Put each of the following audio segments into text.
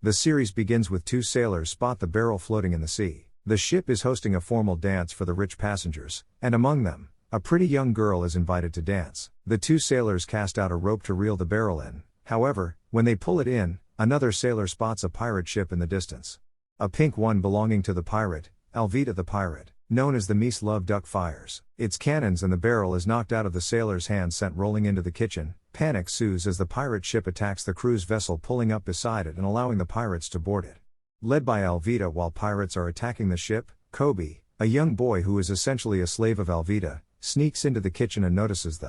The series begins with two sailors spot the barrel floating in the sea. The ship is hosting a formal dance for the rich passengers, and among them, a pretty young girl is invited to dance. The two sailors cast out a rope to reel the barrel in. However, when they pull it in, another sailor spots a pirate ship in the distance. A pink one belonging to the pirate, Alvida the pirate, known as the Meese Love Duck, fires its cannons and the barrel is knocked out of the sailor's hands, sent rolling into the kitchen. Panic ensues as the pirate ship attacks the cruise vessel, pulling up beside it and allowing the pirates to board it. Led by Alvida while pirates are attacking the ship, Kobe, a young boy who is essentially a slave of Alvida, sneaks into the kitchen and notices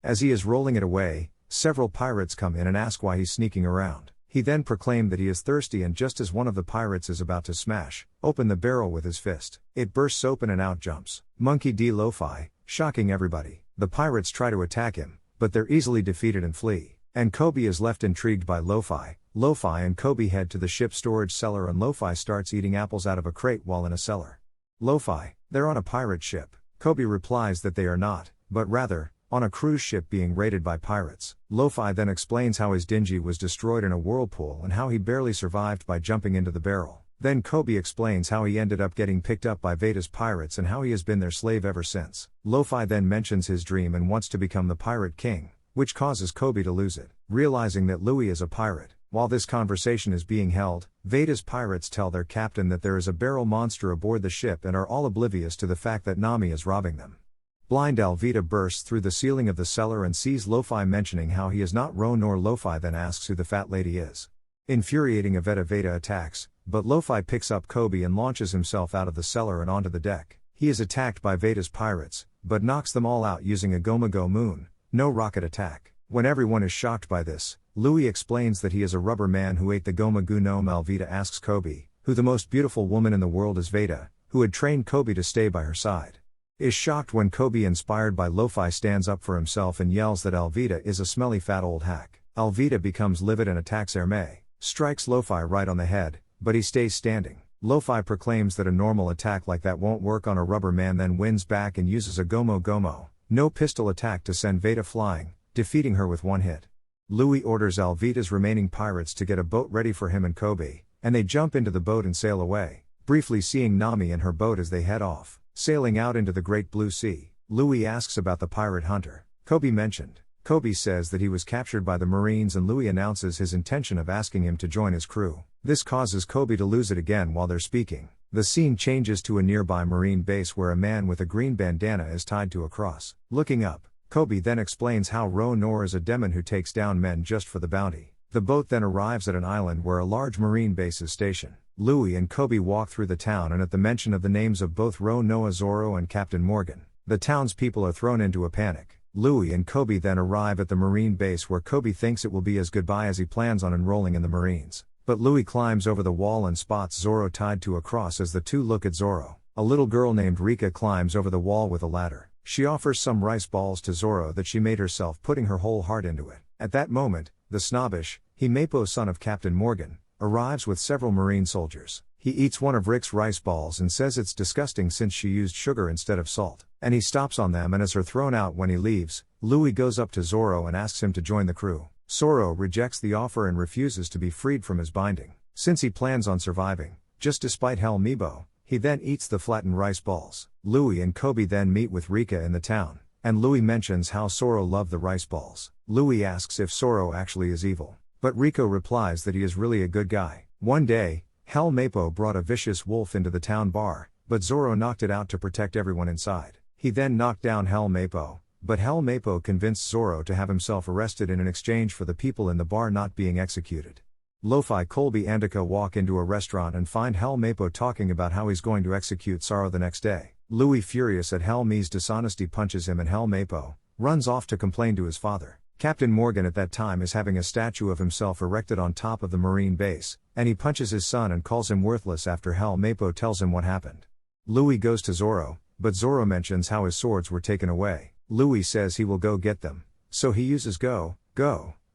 As he is rolling it away, several pirates come in and ask why he's sneaking around. He then proclaimed that he is thirsty, and just as one of the pirates is about to smash open the barrel with his fist, it bursts open and out jumps Monkey D. Lo-Fi, shocking everybody. The pirates try to attack him, but they're easily defeated and flee, and Kobe is left intrigued by Lo-Fi. Lo-Fi and Kobe head to the ship's storage cellar, and Lo-Fi starts eating apples out of a crate while in a cellar. Lo-Fi, they're on a pirate ship. Kobe replies that they are not, but rather, on a cruise ship being raided by pirates. Lo-Fi then explains how his dinghy was destroyed in a whirlpool and how he barely survived by jumping into the barrel. Then Kobe explains how he ended up getting picked up by Veda's pirates and how he has been their slave ever since. Lo-Fi then mentions his dream and wants to become the Pirate King, which causes Kobe to lose it. Realizing that Louis is a pirate, while this conversation is being held, Veda's pirates tell their captain that there is a barrel monster aboard the ship and are all oblivious to the fact that Nami is robbing them. Blind Alvida bursts through the ceiling of the cellar and sees Lo-Fi mentioning how he is not Ro, nor Lo-Fi then asks who the fat lady is. Infuriating Veda attacks, but Lo-Fi picks up Kobe and launches himself out of the cellar and onto the deck. He is attacked by Veda's pirates, but knocks them all out using a Gomago Moon, no rocket attack. When everyone is shocked by this, Louis explains that he is a rubber man who ate the Gomago gnome. Alvida asks Kobe, who the most beautiful woman in the world is. Veda, who had trained Kobe to stay by her side, is shocked when Kobe, inspired by Lo-Fi, stands up for himself and yells that Alvida is a smelly fat old hack. Alvida becomes livid and attacks Hermé, strikes Lo-Fi right on the head, but he stays standing. Lo-Fi proclaims that a normal attack like that won't work on a rubber man, then wins back and uses a Gomo, no pistol attack to send Veda flying, defeating her with one hit. Louis orders Alvida's remaining pirates to get a boat ready for him and Kobe, and they jump into the boat and sail away, briefly seeing Nami and her boat as they head off, sailing out into the Great Blue Sea. Louis asks about the pirate hunter Kobe mentioned. Kobe says that he was captured by the Marines, and Louis announces his intention of asking him to join his crew. This causes Kobe to lose it again while they're speaking. The scene changes to a nearby Marine base where a man with a green bandana is tied to a cross. Looking up, Kobe then explains how Ro-Nor is a demon who takes down men just for the bounty. The boat then arrives at an island where a large Marine base is stationed. Louis and Kobe walk through the town, and at the mention of the names of both Ro-Noa, Zoro and Captain Morgan, the townspeople are thrown into a panic. Louis and Kobe then arrive at the Marine base, where Kobe thinks it will be his goodbye as he plans on enrolling in the Marines. But Louis climbs over the wall and spots Zoro tied to a cross. As the two look at Zoro, a little girl named Rika climbs over the wall with a ladder. She offers some rice balls to Zoro that she made herself, putting her whole heart into it. At that moment, the snobbish Himepo, son of Captain Morgan, arrives with several Marine soldiers. He eats one of Rick's rice balls and says it's disgusting since she used sugar instead of salt, and he stops on them and has her thrown out. When he leaves, Louis goes up to Zoro and asks him to join the crew. Zoro rejects the offer and refuses to be freed from his binding, since he plans on surviving. Just despite Helmebo, he then eats the flattened rice balls. Louis and Kobe then meet with Rika in the town, and Louis mentions how Zoro loved the rice balls. Louis asks if Zoro actually is evil, but Riko replies that he is really a good guy. One day, Helmebo brought a vicious wolf into the town bar, but Zoro knocked it out to protect everyone inside. He then knocked down Helmebo, but Helmebo convinced Zoro to have himself arrested in exchange for the people in the bar not being executed. Lo-Fi, Colby, Andika walk into a restaurant and find Helmebo talking about how he's going to execute Zoro the next day. Louis, furious at Helmi's dishonesty, punches him, and Helmebo runs off to complain to his father. Captain Morgan at that time is having a statue of himself erected on top of the Marine base, and he punches his son and calls him worthless after Helmebo tells him what happened. Louis goes to Zoro, but Zoro mentions how his swords were taken away. Louis says he will go get them, so he uses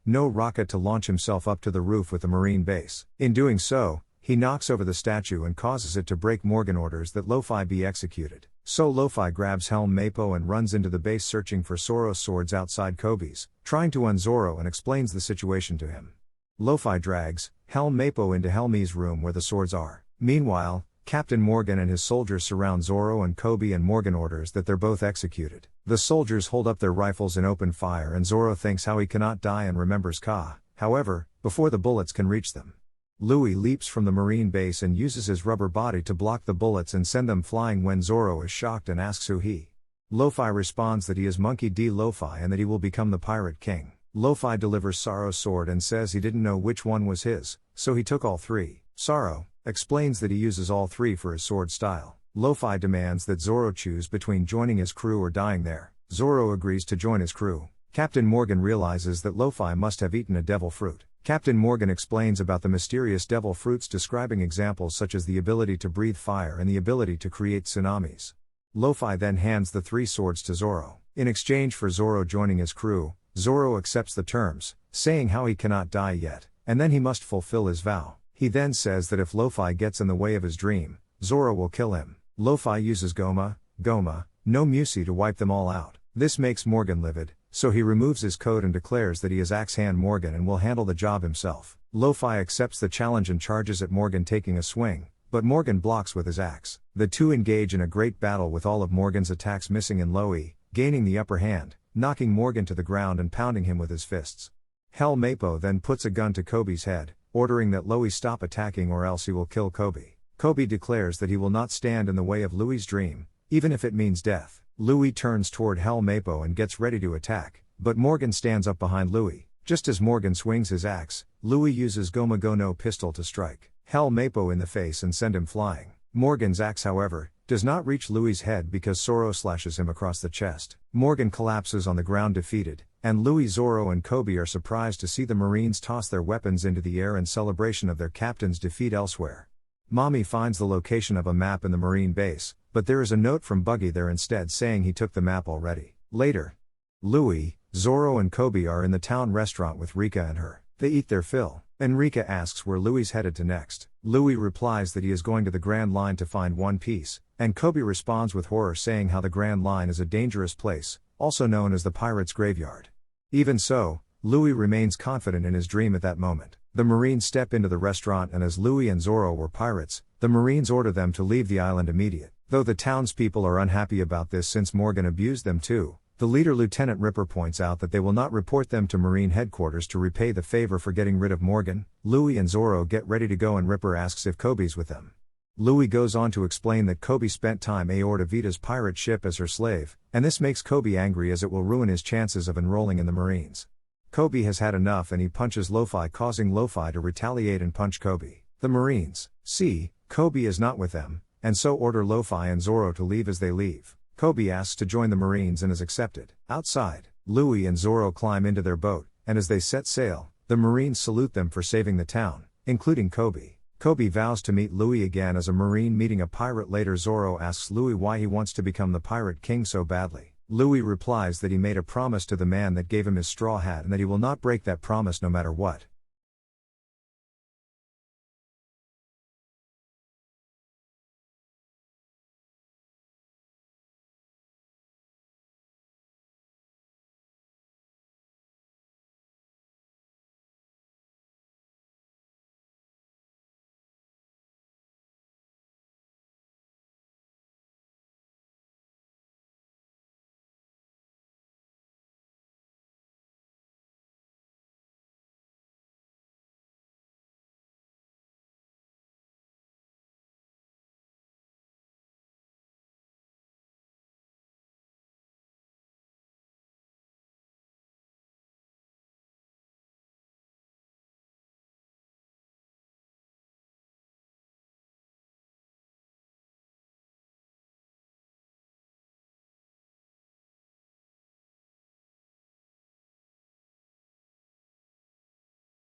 no rocket to launch himself up to the roof with the Marine base. In doing so, he knocks over the statue and causes it to break. Morgan orders that Lo-Fi be executed. So Lo-Fi grabs Helmebo and runs into the base searching for Zoro's swords outside Kobe's, trying to un Zoro, and explains the situation to him. Lo-Fi drags Helm Mapo into Helmy's room where the swords are. Meanwhile, Captain Morgan and his soldiers surround Zoro and Koby, and Morgan orders that they're both executed. The soldiers hold up their rifles and open fire, and Zoro thinks how he cannot die and remembers Ka, however, before the bullets can reach them. Louis leaps from the Marine base and uses his rubber body to block the bullets and send them flying when Zoro is shocked and asks who he. Luffy responds that he is Monkey D. Luffy and that he will become the Pirate King. Luffy delivers Saro's sword and says he didn't know which one was his, so he took all three. Saro explains that he uses all three for his sword style. Luffy demands that Zoro choose between joining his crew or dying there. Zoro agrees to join his crew. Captain Morgan realizes that Luffy must have eaten a devil fruit. Captain Morgan explains about the mysterious devil fruits, describing examples such as the ability to breathe fire and the ability to create tsunamis. Luffy then hands the three swords to Zoro. In exchange for Zoro joining his crew, Zoro accepts the terms, saying how he cannot die yet, and then he must fulfill his vow. He then says that if Luffy gets in the way of his dream, Zoro will kill him. Luffy uses Goma no Musi to wipe them all out. This makes Morgan livid, so he removes his coat and declares that he is Axe Hand Morgan and will handle the job himself. Luffy accepts the challenge and charges at Morgan, taking a swing, but Morgan blocks with his axe. The two engage in a great battle with all of Morgan's attacks missing and Louis gaining the upper hand, knocking Morgan to the ground and pounding him with his fists. Helm Mapo then puts a gun to Koby's head, ordering that Louis stop attacking or else he will kill Koby. Koby declares that he will not stand in the way of Louis's dream, even if it means death. Louis turns toward Helm Mapo and gets ready to attack, but Morgan stands up behind Louis. Just as Morgan swings his axe, Louis uses Goma no pistol to strike Helm Mapo in the face and send him flying. Morgan's axe, however, does not reach Louis's head because Zoro slashes him across the chest. Morgan collapses on the ground defeated, and Louis, Zoro and Koby are surprised to see the Marines toss their weapons into the air in celebration of their captain's defeat elsewhere. Mami finds the location of a map in the Marine base, but there is a note from Buggy there instead saying he took the map already. Later, Louis, Zoro and Koby are in the town restaurant with Rika and her. They eat their fill, and Rika asks where Louis is headed to next. Louis replies that he is going to the Grand Line to find One Piece, and Koby responds with horror saying how the Grand Line is a dangerous place, also known as the Pirates' Graveyard. Even so, Louis remains confident in his dream at that moment. The Marines step into the restaurant, and as Louis and Zoro were pirates, the Marines order them to leave the island immediately. Though the townspeople are unhappy about this since Morgan abused them too, the leader Lieutenant Ripper points out that they will not report them to Marine headquarters to repay the favor for getting rid of Morgan. Louis and Zoro get ready to go and Ripper asks if Koby's with them. Louis goes on to explain that Koby spent time aboard Vita's pirate ship as her slave, and this makes Koby angry as it will ruin his chances of enrolling in the Marines. Koby has had enough and he punches Luffy, causing Luffy to retaliate and punch Koby. The Marines see Koby is not with them, and so order Luffy and Zoro to leave. As they leave, Koby asks to join the Marines and is accepted. Outside, Louis and Zoro climb into their boat, and as they set sail, the Marines salute them for saving the town, including Koby. Koby vows to meet Louis again as a Marine meeting a pirate later. Zoro asks Louis why he wants to become the Pirate King so badly. Louis replies that he made a promise to the man that gave him his straw hat and that he will not break that promise no matter what.